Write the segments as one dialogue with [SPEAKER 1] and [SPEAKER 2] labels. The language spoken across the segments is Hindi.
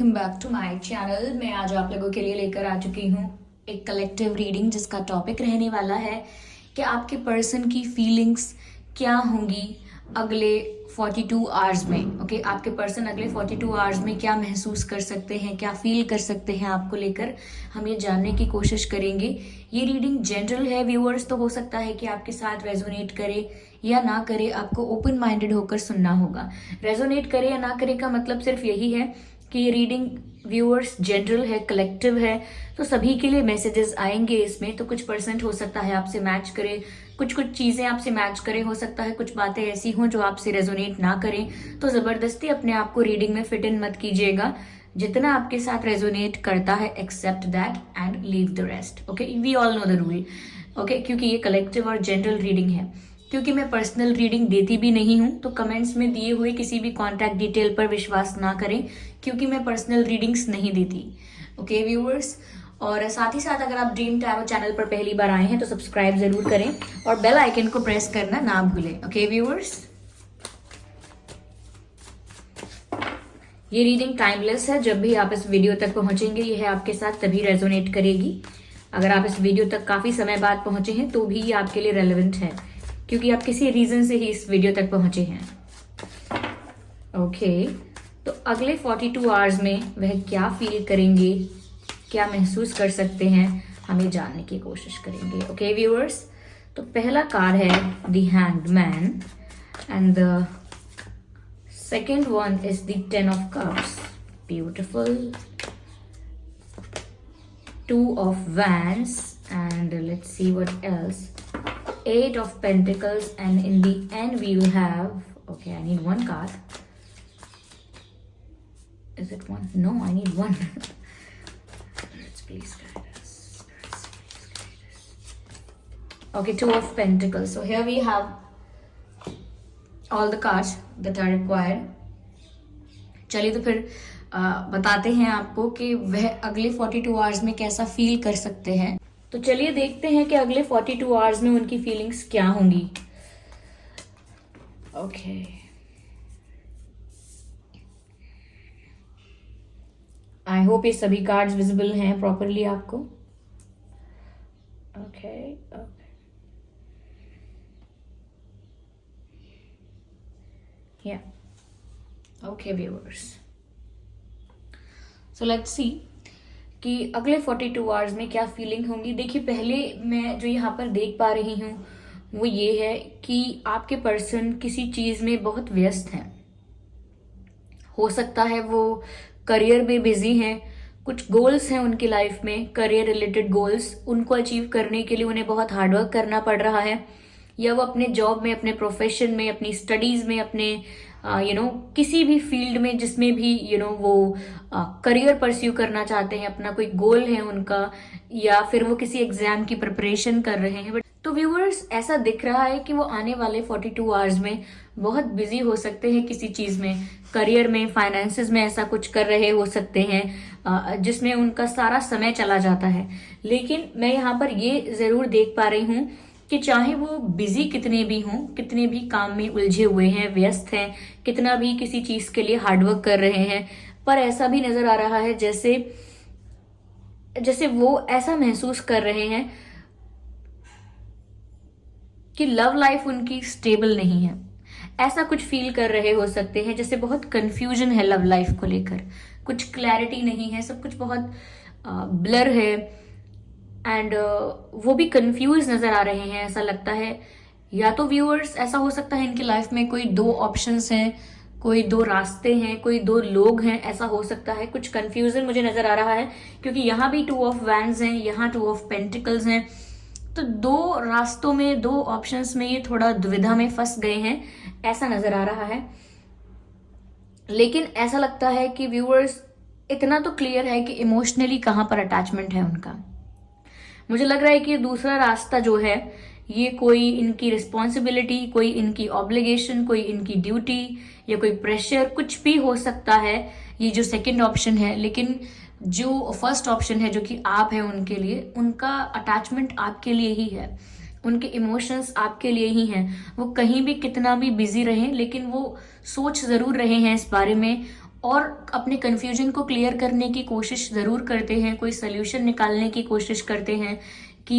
[SPEAKER 1] Welcome back to my channel. मैं आज आप लोगों के लिए लेकर आ चुकी हूँ एक कलेक्टिव रीडिंग जिसका टॉपिक रहने वाला है कि आपके पर्सन की फीलिंग्स क्या होंगी अगले 42 आवर्स में। ओके, आपके पर्सन अगले 42 आवर्स में क्या महसूस कर सकते हैं, क्या फील कर सकते हैं आपको लेकर, हम ये जानने की कोशिश करेंगे। ये रीडिंग जनरल है व्यूअर्स, तो हो सकता है कि आपके साथ रेजोनेट करे या ना करे, आपको ओपन माइंडेड होकर सुनना होगा। रेजोनेट करे या ना करे का मतलब सिर्फ यही है कि ये रीडिंग व्यूअर्स जनरल है, कलेक्टिव है, तो सभी के लिए मैसेजेस आएंगे इसमें। तो कुछ परसेंट हो सकता है आपसे मैच करे, कुछ चीजें आपसे मैच करें, हो सकता है कुछ बातें ऐसी हों जो आपसे रेजोनेट ना करें। तो जबरदस्ती अपने आप को रीडिंग में फिट इन मत कीजिएगा। जितना आपके साथ रेजोनेट करता है accept that and leave the rest. Okay, we all know the rule. Okay, क्योंकि ये कलेक्टिव और जनरल रीडिंग है, क्योंकि मैं पर्सनल रीडिंग देती भी नहीं हूं, तो कमेंट्स में दिए हुए किसी भी कॉन्टैक्ट डिटेल पर विश्वास ना करें, क्योंकि मैं पर्सनल रीडिंग्स नहीं देती। ओके व्यूअर्स, और साथ ही साथ अगर आप ड्रीम टैरो चैनल पर पहली बार आए हैं तो सब्सक्राइब जरूर करें और बेल आइकन को प्रेस करना ना भूलें। ओके व्यूअर्स, ये रीडिंग टाइमलेस है। जब भी आप इस वीडियो तक पहुंचेंगे यह आपके साथ तभी रेजोनेट करेगी। अगर आप इस वीडियो तक काफी समय बाद पहुंचे हैं तो भी ये आपके लिए रेलेवेंट है, क्योंकि आप किसी रीजन से ही इस वीडियो तक पहुंचे हैं। ओके, तो अगले 42 आवर्स में वह क्या फील करेंगे, क्या महसूस कर सकते हैं, हम ये जानने की कोशिश करेंगे। ओके व्यूअर्स, तो पहला कार्ड है the hanged man and the second one is the 10 of cups. Beautiful. 2 of wands and let's see what else. 8 of Pentacles, and in the end we will have, okay, I need one card. Is it one? No, I need one. Let's please guide us. Let's please guide us. Okay, 2 of Pentacles. So here we have all the cards that are required. चलिए तो फिर बताते हैं आपको कि वह अगले 42 आवर्स में कैसा फील कर सकते हैं। तो चलिए देखते हैं कि अगले 42 आवर्स में उनकी फीलिंग्स क्या होंगी। ओके, आई होप ये सभी कार्ड्स विजिबल हैं प्रॉपरली आपको। ओके ओके, या okay viewers, so let's see कि अगले 42 आवर्स में क्या फीलिंग होंगी। देखिए, पहले मैं जो यहाँ पर देख पा रही हूँ वो ये है कि आपके पर्सन किसी चीज में बहुत व्यस्त हैं। हो सकता है वो करियर में बिजी हैं, कुछ गोल्स हैं उनकी लाइफ में, करियर रिलेटेड गोल्स, उनको अचीव करने के लिए उन्हें बहुत हार्डवर्क करना पड़ रहा है, या वो अपने जॉब में, अपने प्रोफेशन में, अपनी स्टडीज में, अपने किसी भी फील्ड में जिसमें भी वो करियर परस्यू करना चाहते हैं, अपना कोई गोल है उनका, या फिर वो किसी एग्जाम की प्रिपरेशन कर रहे हैं। तो व्यूअर्स, ऐसा दिख रहा है कि वो आने वाले 42 आवर्स में बहुत बिजी हो सकते हैं किसी चीज में, करियर में, फाइनेंसेस में ऐसा कुछ कर रहे हो सकते हैं जिसमें उनका सारा समय चला जाता है। लेकिन मैं यहाँ पर ये जरूर देख पा रही हूँ कि चाहे वो बिजी कितने भी हों, कितने भी काम में उलझे हुए हैं, व्यस्त हैं, कितना भी किसी चीज के लिए हार्डवर्क कर रहे हैं, पर ऐसा भी नजर आ रहा है जैसे वो ऐसा महसूस कर रहे हैं कि लव लाइफ उनकी स्टेबल नहीं है। ऐसा कुछ फील कर रहे हो सकते हैं, जैसे बहुत कंफ्यूजन है लव लाइफ को लेकर, कुछ क्लैरिटी नहीं है, सब कुछ बहुत ब्लर है एंड वो भी कंफ्यूज नजर आ रहे हैं। ऐसा लगता है, या तो व्यूअर्स ऐसा हो सकता है इनकी लाइफ में कोई 2 ऑप्शंस हैं, कोई 2 रास्ते हैं, कोई 2 लोग हैं, ऐसा हो सकता है। कुछ कंफ्यूजन मुझे नजर आ रहा है, क्योंकि यहाँ भी 2 ऑफ वैंड्स हैं, यहाँ 2 ऑफ पेंटिकल्स हैं। तो 2 रास्तों में, 2 ऑप्शंस में ये थोड़ा दुविधा में फंस गए हैं, ऐसा नजर आ रहा है। लेकिन ऐसा लगता है कि व्यूअर्स इतना तो क्लियर है कि इमोशनली कहाँ पर अटैचमेंट है उनका। मुझे लग रहा है कि दूसरा रास्ता जो है ये कोई इनकी रिस्पॉन्सिबिलिटी, कोई इनकी ऑब्लिगेशन, कोई इनकी ड्यूटी या कोई प्रेशर, कुछ भी हो सकता है, ये जो सेकंड ऑप्शन है। लेकिन जो फर्स्ट ऑप्शन है, जो कि आप है उनके लिए, उनका अटैचमेंट आपके लिए ही है, उनके इमोशंस आपके लिए ही हैं। वो कहीं भी कितना भी बिजी रहें, लेकिन वो सोच जरूर रहे हैं इस बारे में, और अपने कन्फ्यूजन को क्लियर करने की कोशिश ज़रूर करते हैं, कोई सोल्यूशन निकालने की कोशिश करते हैं कि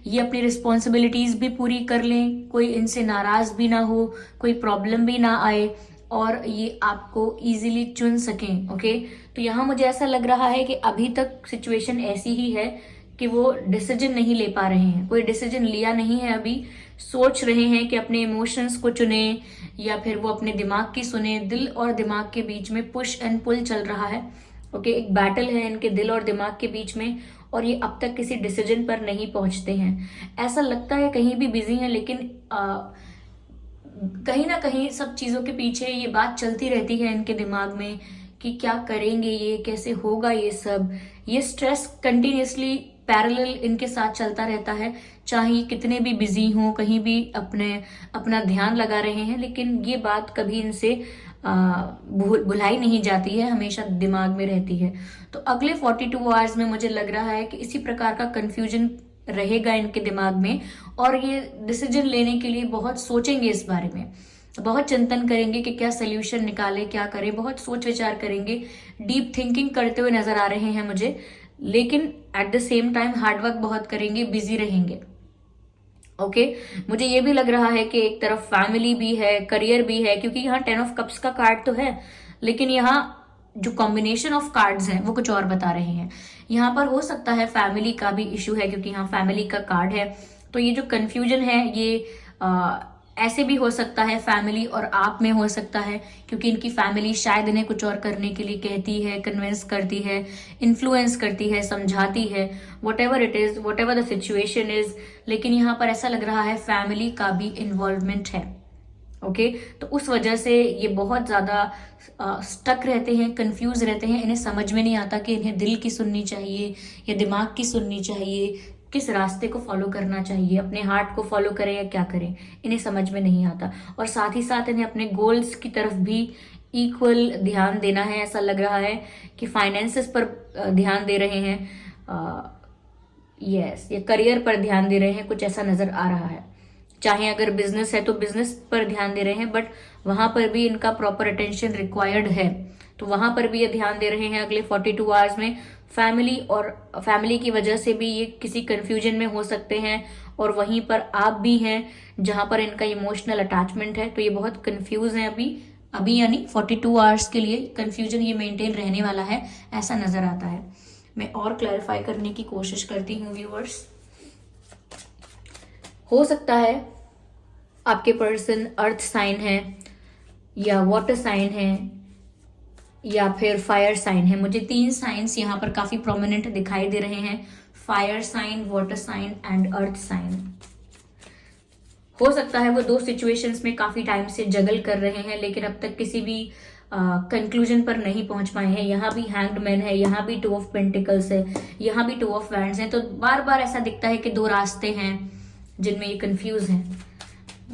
[SPEAKER 1] ये अपनी रिस्पॉन्सिबिलिटीज़ भी पूरी कर लें, कोई इनसे नाराज़ भी ना हो, कोई प्रॉब्लम भी ना आए और ये आपको इजीली चुन सकें। ओके, तो यहाँ मुझे ऐसा लग रहा है कि अभी तक सिचुएशन ऐसी ही है कि वो डिसीजन नहीं ले पा रहे हैं, कोई डिसीजन लिया नहीं है अभी, सोच रहे हैं कि अपने इमोशंस को चुने या फिर वो अपने दिमाग की सुने। दिल और दिमाग के बीच में पुश एंड पुल चल रहा है। ओके, एक बैटल है इनके दिल और दिमाग के बीच में और ये अब तक किसी डिसीजन पर नहीं पहुंचते हैं। ऐसा लगता है कहीं भी बिजी हैं, लेकिन कहीं ना कहीं सब चीज़ों के पीछे ये बात चलती रहती है इनके दिमाग में कि क्या करेंगे, ये कैसे होगा, ये सब, ये स्ट्रेस कंटिन्यूसली पैरेलल इनके साथ चलता रहता है। चाहे कितने भी बिजी हों, कहीं भी अपना ध्यान लगा रहे हैं, लेकिन ये बात कभी इनसे भुलाई नहीं जाती है, हमेशा दिमाग में रहती है। तो अगले 42 आवर्स में मुझे लग रहा है कि इसी प्रकार का कंफ्यूजन रहेगा इनके दिमाग में और ये डिसीजन लेने के लिए बहुत सोचेंगे, इस बारे में बहुत चिंतन करेंगे कि क्या सोल्यूशन निकाले, क्या करें, बहुत सोच विचार करेंगे, डीप थिंकिंग करते हुए नजर आ रहे हैं मुझे। लेकिन at the same time hard work बहुत करेंगे, बिजी रहेंगे। ओके, मुझे ये भी लग रहा है कि एक तरफ फैमिली भी है, करियर भी है, क्योंकि यहाँ 10 ऑफ कप्स का कार्ड तो है, लेकिन यहाँ जो कॉम्बिनेशन ऑफ कार्ड्स हैं वो कुछ और बता रहे हैं। यहाँ पर हो सकता है फैमिली का भी इशू है, क्योंकि यहाँ फैमिली का कार्ड है। तो ये जो कंफ्यूजन है ये ऐसे भी हो सकता है, फैमिली और आप में हो सकता है, क्योंकि इनकी फैमिली शायद इन्हें कुछ और करने के लिए कहती है, कन्विंस करती है, इन्फ्लुएंस करती है, समझाती है, what ever it is, what ever the situation is. लेकिन यहाँ पर ऐसा लग रहा है फैमिली का भी इन्वॉल्वमेंट है। ओके, तो उस वजह से ये बहुत ज्यादा स्टक रहते हैं, कंफ्यूज रहते हैं। इन्हें समझ में नहीं आता कि इन्हें दिल की सुननी चाहिए या दिमाग की सुननी चाहिए, किस रास्ते को फॉलो करना चाहिए, अपने हार्ट को फॉलो करें या क्या करें, इन्हें समझ में नहीं आता। और साथ ही साथ इन्हें अपने गोल्स की तरफ भी इक्वल ध्यान देना है। ऐसा लग रहा है कि फाइनेंसेस पर ध्यान दे रहे हैं, यस, या करियर पर ध्यान दे रहे हैं, कुछ ऐसा नजर आ रहा है। चाहे अगर बिजनेस है तो बिजनेस पर ध्यान दे रहे हैं, बट वहां पर भी इनका प्रॉपर अटेंशन रिक्वायर्ड है, तो वहां पर भी ये ध्यान दे रहे हैं अगले 42 आवर्स में। फैमिली और फैमिली की वजह से भी ये किसी कंफ्यूजन में हो सकते हैं, और वहीं पर आप भी हैं जहां पर इनका इमोशनल अटैचमेंट है। तो ये बहुत कंफ्यूज हैं अभी यानी 42 आवर्स के लिए कंफ्यूजन ये मेंटेन रहने वाला है, ऐसा नजर आता है। मैं और क्लैरिफाई करने की कोशिश करती हूँ व्यूअर्स। हो सकता है आपके पर्सन अर्थ साइन है या वाटर साइन है या फिर फायर साइन है। मुझे 3 साइंस यहाँ पर काफी प्रोमिनेंट दिखाई दे रहे हैं, fire sign, water sign and earth sign. हो सकता है वो 2 सिचुएशंस में काफी टाइम से जगल कर रहे हैं, लेकिन अब तक किसी भी कंक्लूजन पर नहीं पहुंच पाए हैं। यहाँ भी हैंग्ड मैन है, यहाँ भी 2 ऑफ पेंटिकल्स है, यहाँ भी 2 ऑफ वैंड्स है। तो बार बार ऐसा दिखता है कि 2 रास्ते हैं जिनमें ये कंफ्यूज हैं।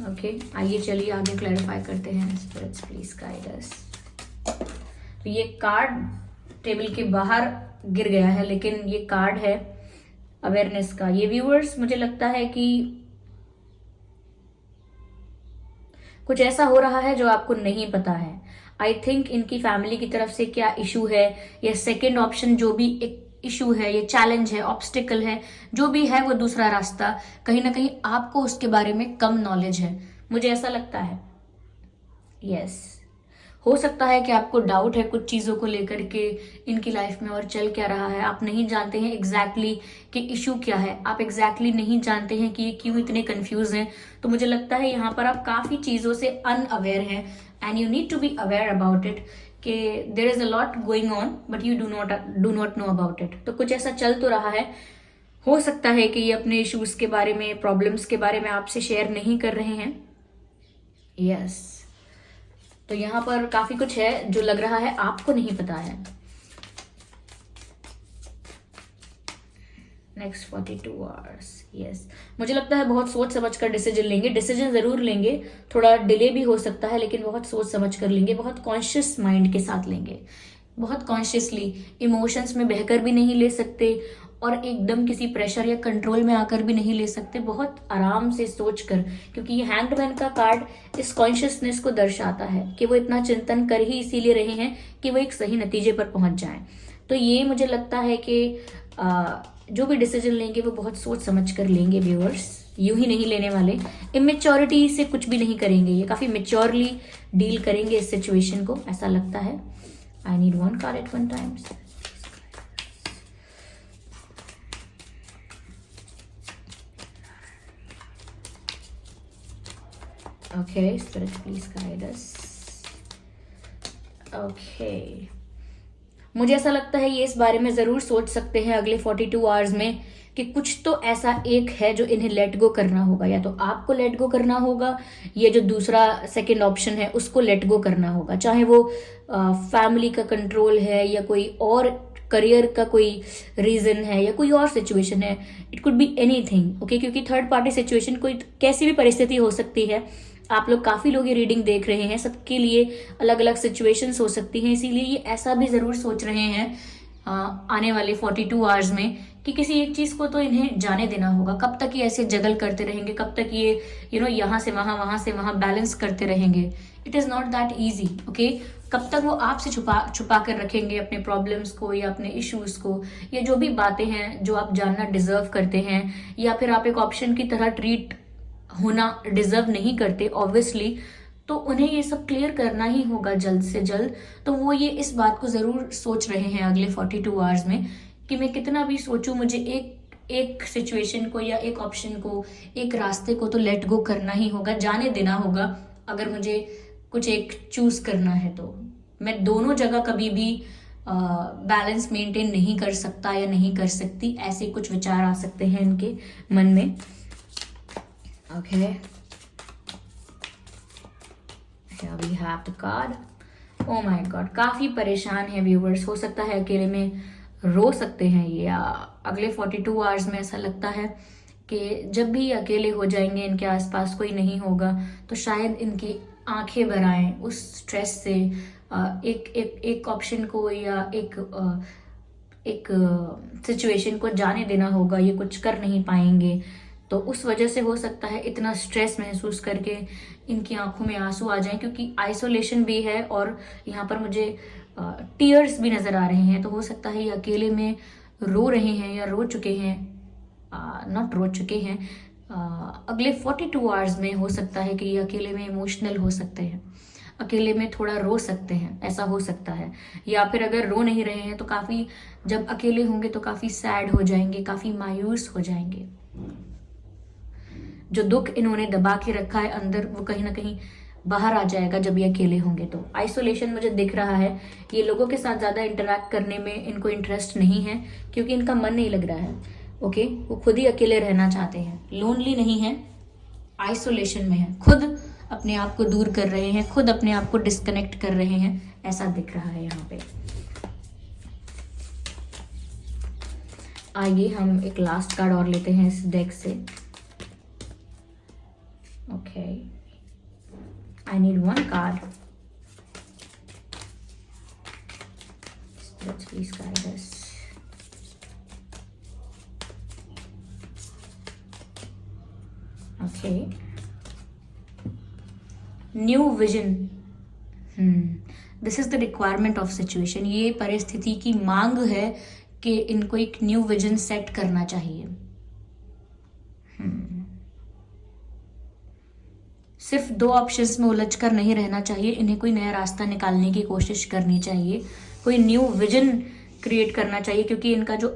[SPEAKER 1] ओके, आइए चलिए आगे क्लैरिफाई करते हैं। Spirits please guide us. तो ये कार्ड टेबल के बाहर गिर गया है, लेकिन ये कार्ड है अवेयरनेस का। ये व्यूअर्स मुझे लगता है कि कुछ ऐसा हो रहा है जो आपको नहीं पता है। आई थिंक इनकी फैमिली की तरफ से क्या इशू है, या सेकेंड ऑप्शन जो भी एक इशू है, ये चैलेंज है, ऑब्स्टिकल है, जो भी है वो दूसरा रास्ता, कहीं ना कहीं आपको उसके बारे में कम नॉलेज है, मुझे ऐसा लगता है। यस, हो सकता है कि आपको डाउट है कुछ चीजों को लेकर के, इनकी लाइफ में और चल क्या रहा है, आप नहीं जानते हैं एग्जैक्टली कि इशू क्या है, आप एग्जैक्टली नहीं जानते हैं कि ये क्यों इतने कंफ्यूज हैं। तो मुझे लगता है यहाँ पर आप काफी चीजों से अनअवेयर हैं, and you need to be aware about it कि there is a lot going on but you do not know about it. तो कुछ ऐसा चल तो रहा है। हो सकता है कि ये अपने इश्यूज के बारे में, प्रॉब्लम्स के बारे में आपसे शेयर नहीं कर रहे हैं। यस, तो यहाँ पर काफी कुछ है जो लग रहा है आपको नहीं पता है। नेक्स्ट 42 आवर्स, यस, मुझे लगता है बहुत सोच समझ कर डिसीजन लेंगे, डिसीजन जरूर लेंगे, थोड़ा डिले भी हो सकता है, लेकिन बहुत सोच समझ कर लेंगे, बहुत कॉन्शियस माइंड के साथ लेंगे, बहुत कॉन्शियसली। इमोशंस में बहकर भी नहीं ले सकते और एकदम किसी प्रेशर या कंट्रोल में आकर भी नहीं ले सकते, बहुत आराम से सोच कर, क्योंकि ये हैंग्ड मैन का कार्ड इस कॉन्शियसनेस को दर्शाता है कि वो इतना चिंतन कर ही इसीलिए रहे हैं कि वो एक सही नतीजे पर पहुंच जाएं। तो ये मुझे लगता है कि जो भी डिसीजन लेंगे वो बहुत सोच समझ कर लेंगे व्यूअर्स, यूं ही नहीं लेने वाले। इमेच्योरिटी से कुछ भी नहीं करेंगे, ये काफी मेच्योरली डील करेंगे इस सिचुएशन को, ऐसा लगता है। I need one card at one times. Okay spirit please guide us. Okay, मुझे ऐसा लगता है ये इस बारे में जरूर सोच सकते हैं अगले 42 आवर्स में कि कुछ तो ऐसा एक है जो इन्हें लेट गो करना होगा, या तो आपको लेट गो करना होगा, या जो दूसरा सेकंड ऑप्शन है उसको लेट गो करना होगा, चाहे वो फैमिली का कंट्रोल है या कोई और करियर का कोई रीजन है या कोई और सिचुएशन है। It could be anything, okay, क्योंकि थर्ड पार्टी सिचुएशन कोई कैसी भी परिस्थिति हो सकती है। आप लोग काफी लोग ये रीडिंग देख रहे हैं, सबके लिए अलग अलग सिचुएशंस हो सकती हैं, इसीलिए ये ऐसा भी जरूर सोच रहे हैं आने वाले 42 आवर्स में कि किसी एक चीज को तो इन्हें जाने देना होगा। कब तक ये ऐसे जगल करते रहेंगे, कब तक ये यहाँ से वहां से वहां बैलेंस करते रहेंगे। It is not that easy, okay. कब तक वो आपसे छुपा कर रखेंगे अपने प्रॉब्लम्स को या अपने इश्यूज को, या जो भी बातें हैं जो आप जानना डिजर्व करते हैं, या फिर आप एक ऑप्शन की तरह ट्रीट होना डिजर्व नहीं करते ऑब्वियसली, तो उन्हें ये सब क्लियर करना ही होगा जल्द से जल्द। तो वो ये इस बात को जरूर सोच रहे हैं अगले 42 आवर्स में कि मैं कितना भी सोचूं, मुझे एक सिचुएशन को या एक ऑप्शन को, एक रास्ते को तो लेट गो करना ही होगा, जाने देना होगा। अगर मुझे कुछ एक चूज करना है तो मैं दोनों जगह कभी भी बैलेंस मेंटेन नहीं कर सकता या नहीं कर सकती, ऐसे कुछ विचार आ सकते हैं इनके मन में। Okay, here we have the card. Oh my God, काफी परेशान है व्यूवर्स। हो सकता है अकेले में रो सकते हैं ये, या अगले 42 आवर्स में ऐसा लगता है कि जब भी अकेले हो जाएंगे, इनके आसपास कोई नहीं होगा, तो शायद इनकी आंखें भर आएं उस स्ट्रेस से, एक ऑप्शन को या एक सिचुएशन को जाने देना होगा, ये कुछ कर नहीं पाएंगे। तो उस वजह से हो सकता है इतना स्ट्रेस महसूस करके इनकी आंखों में आंसू आ जाएं, क्योंकि आइसोलेशन भी है और यहाँ पर मुझे टीयर्स भी नजर आ रहे हैं। तो हो सकता है ये अकेले में रो रहे हैं या रो चुके हैं, नॉट रो चुके हैं, अगले 42 आवर्स में हो सकता है कि ये अकेले में इमोशनल हो सकते हैं, अकेले में थोड़ा रो सकते हैं, ऐसा हो सकता है। या फिर अगर रो नहीं रहे हैं तो काफी, जब अकेले होंगे तो काफी सैड हो जाएंगे, काफी मायूस हो जाएंगे। जो दुख इन्होंने दबा के रखा है अंदर, वो कहीं ना कहीं बाहर आ जाएगा जब ये अकेले होंगे। तो आइसोलेशन मुझे दिख रहा है, ये लोगों के साथ ज्यादा इंटरेक्ट करने में इनको इंटरेस्ट नहीं है, क्योंकि इनका मन नहीं लग रहा है। ओके, वो खुद ही अकेले रहना चाहते हैं, लोनली नहीं है, आइसोलेशन में है, खुद अपने आप को दूर कर रहे हैं, खुद अपने आप को डिस्कनेक्ट कर रहे हैं, ऐसा दिख रहा है यहाँ पे। आइए हम एक लास्ट कार्ड और लेते हैं इस डेक से। Okay, I need one card. Let's please guide us. Okay. New vision. This is the requirement of situation. ये परिस्थिति की मांग है कि इनको एक न्यू विजन सेट करना चाहिए। सिर्फ दो ऑप्शंस में उलझ कर नहीं रहना चाहिए, इन्हें कोई नया रास्ता निकालने की कोशिश करनी चाहिए, कोई न्यू विजन क्रिएट करना चाहिए, क्योंकि इनका जो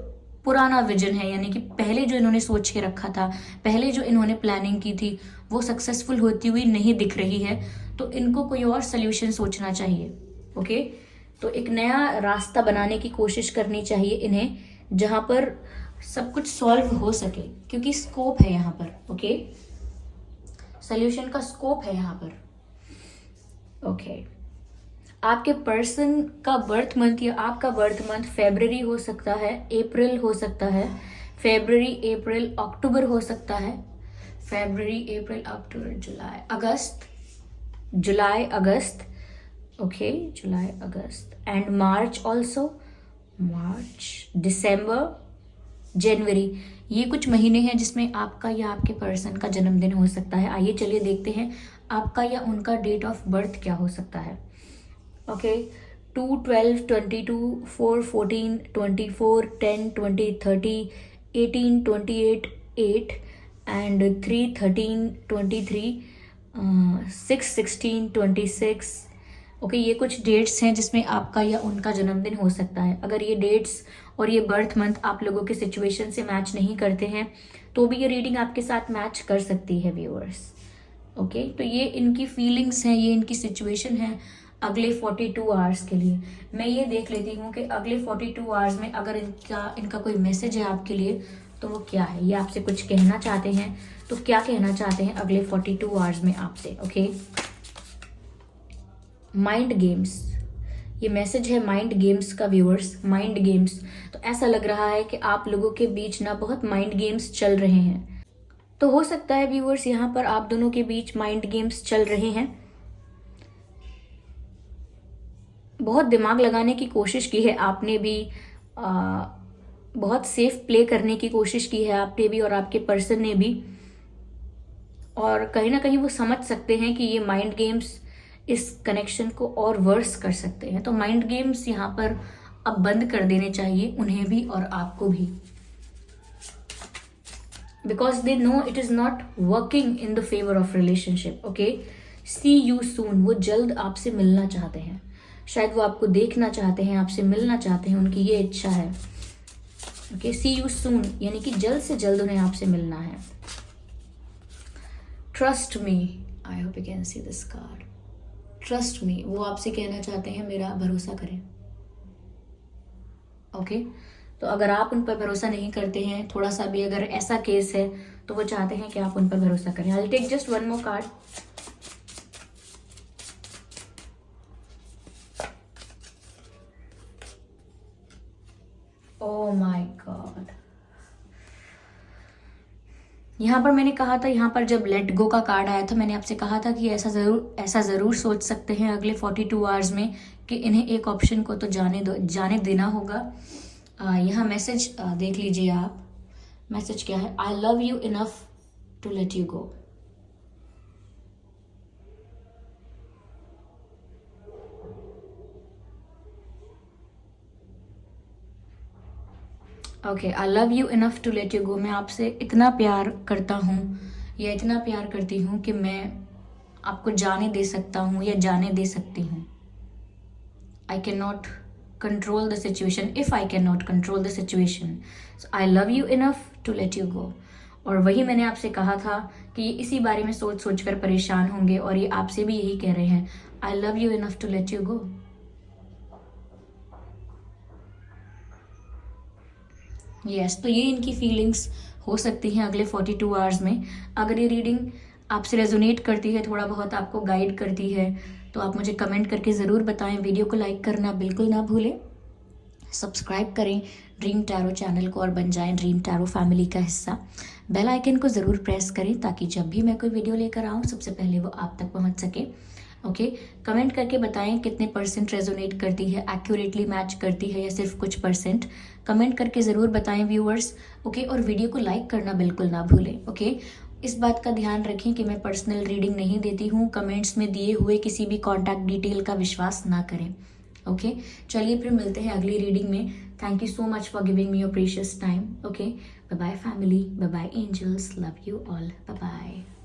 [SPEAKER 1] पुराना विजन है, यानी कि पहले जो इन्होंने सोच के रखा था, पहले जो इन्होंने प्लानिंग की थी, वो सक्सेसफुल होती हुई नहीं दिख रही है। तो इनको कोई और सोल्यूशन सोचना चाहिए। ओके, तो एक नया रास्ता बनाने की कोशिश करनी चाहिए इन्हें, जहां पर सब कुछ सॉल्व हो सके, क्योंकि स्कोप है यहाँ पर। ओके, सोल्यूशन का स्कोप है यहाँ पर। ओके, आपके पर्सन का बर्थ मंथ या आपका बर्थ मंथ फरवरी हो सकता है, अप्रैल हो सकता है, फरवरी, अप्रैल, अक्टूबर हो सकता है, फरवरी, अप्रैल, अक्टूबर, जुलाई, अगस्त, जुलाई, अगस्त, ओके, जुलाई, अगस्त, एंड मार्च ऑल्सो, मार्च, दिसंबर, जनवरी, ये कुछ महीने हैं जिसमें आपका या आपके पर्सन का जन्मदिन हो सकता है। आइए चलिए देखते हैं आपका या उनका डेट ऑफ बर्थ क्या हो सकता है। Okay, 2, 12, 22, 4, 14, 24, 10, 20, 30, 18, 28, 8 and 3, 13, 23, 6, 16, 26। ओके, ये कुछ डेट्स हैं जिसमें आपका या उनका जन्मदिन हो सकता है। अगर ये डेट्स और ये बर्थ मंथ आप लोगों के सिचुएशन से मैच नहीं करते हैं तो भी ये रीडिंग आपके साथ मैच कर सकती है व्यूअर्स। ओके, तो ये इनकी फीलिंग्स हैं, ये इनकी सिचुएशन है अगले 42 आवर्स के लिए। मैं ये देख लेती हूँ कि अगले 42 आवर्स में अगर इनका कोई मैसेज है आपके लिए तो वो क्या है। ये आपसे कुछ कहना चाहते हैं तो क्या कहना चाहते हैं अगले 42 आवर्स में आपसे। ओके, माइंड गेम्स, ये मैसेज है माइंड गेम्स का व्यूअर्स, माइंड गेम्स। तो ऐसा लग रहा है कि आप लोगों के बीच ना बहुत माइंड गेम्स चल रहे हैं। तो हो सकता है व्यूअर्स यहाँ पर आप दोनों के बीच माइंड गेम्स चल रहे हैं। बहुत दिमाग लगाने की कोशिश की है आपने भी, बहुत सेफ प्ले करने की कोशिश की है आपने भी और आपके पर्सन ने भी। और कहीं ना कहीं वो समझ सकते हैं कि ये माइंड गेम्स इस कनेक्शन को और वर्स कर सकते हैं। तो माइंड गेम्स यहाँ पर अब बंद कर देने चाहिए उन्हें भी और आपको भी, because they know it is not working in the favour of relationship. Okay, see you soon, वो जल्द आपसे मिलना चाहते हैं, शायद वो आपको देखना चाहते हैं, आपसे मिलना चाहते हैं, उनकी ये इच्छा है। ओके, सी यू सून यानी कि जल्द से जल्द उन्हें आपसे मिलना है। Trust me, I hope you can see this card, trust me, वो आपसे कहना चाहते हैं मेरा भरोसा करें। ओके, तो अगर आप उन पर भरोसा नहीं करते हैं, थोड़ा सा भी अगर ऐसा केस है तो वो चाहते हैं कि आप उन पर भरोसा करें। I will take just one more card. Oh my god, यहाँ पर मैंने कहा था, यहाँ पर जब लेट गो का कार्ड आया था मैंने आपसे कहा था कि ऐसा ज़रूर सोच सकते हैं अगले 42 आवर्स में कि इन्हें एक ऑप्शन को तो जाने देना होगा। यहाँ मैसेज देख लीजिए आप, मैसेज क्या है। I love you enough to let you go. Okay, I love you enough to let you go, मैं आपसे इतना प्यार करता हूँ या इतना प्यार करती हूँ कि मैं आपको जाने दे सकता हूँ या जाने दे सकती हूँ। I can not control the situation, if I can not control the situation, so I love you enough to let you go. और वही मैंने आपसे कहा था कि ये इसी बारे में सोच सोच कर परेशान होंगे और ये आपसे भी यही कह रहे हैं, I love you enough to let you go. Yes, तो ये इनकी फीलिंग्स हो सकती हैं अगले 42 आवर्स में। अगर ये रीडिंग आपसे रेजोनेट करती है, थोड़ा बहुत आपको गाइड करती है, तो आप मुझे कमेंट करके ज़रूर बताएं। वीडियो को लाइक करना बिल्कुल ना भूलें, सब्सक्राइब करें ड्रीम टैरो चैनल को और बन जाएं ड्रीम टैरो फैमिली का हिस्सा। बेल आइकन को ज़रूर प्रेस करें ताकि जब भी मैं कोई वीडियो लेकर आऊँ सबसे पहले वो आप तक पहुँच सके। ओके, कमेंट करके बताएं कितने % रेजोनेट करती है, एक्यूरेटली मैच करती है या सिर्फ कुछ %। कमेंट करके ज़रूर बताएं व्यूअर्स। ओके, और वीडियो को लाइक करना बिल्कुल ना भूलें। ओके, इस बात का ध्यान रखें कि मैं पर्सनल रीडिंग नहीं देती हूँ, कमेंट्स में दिए हुए किसी भी कॉन्टैक्ट डिटेल का विश्वास ना करें। ओके, चलिए फिर मिलते हैं अगली रीडिंग में। Thank you so much for giving me your precious time. Okay, bye bye family, bye bye angels, love you all, bye bye.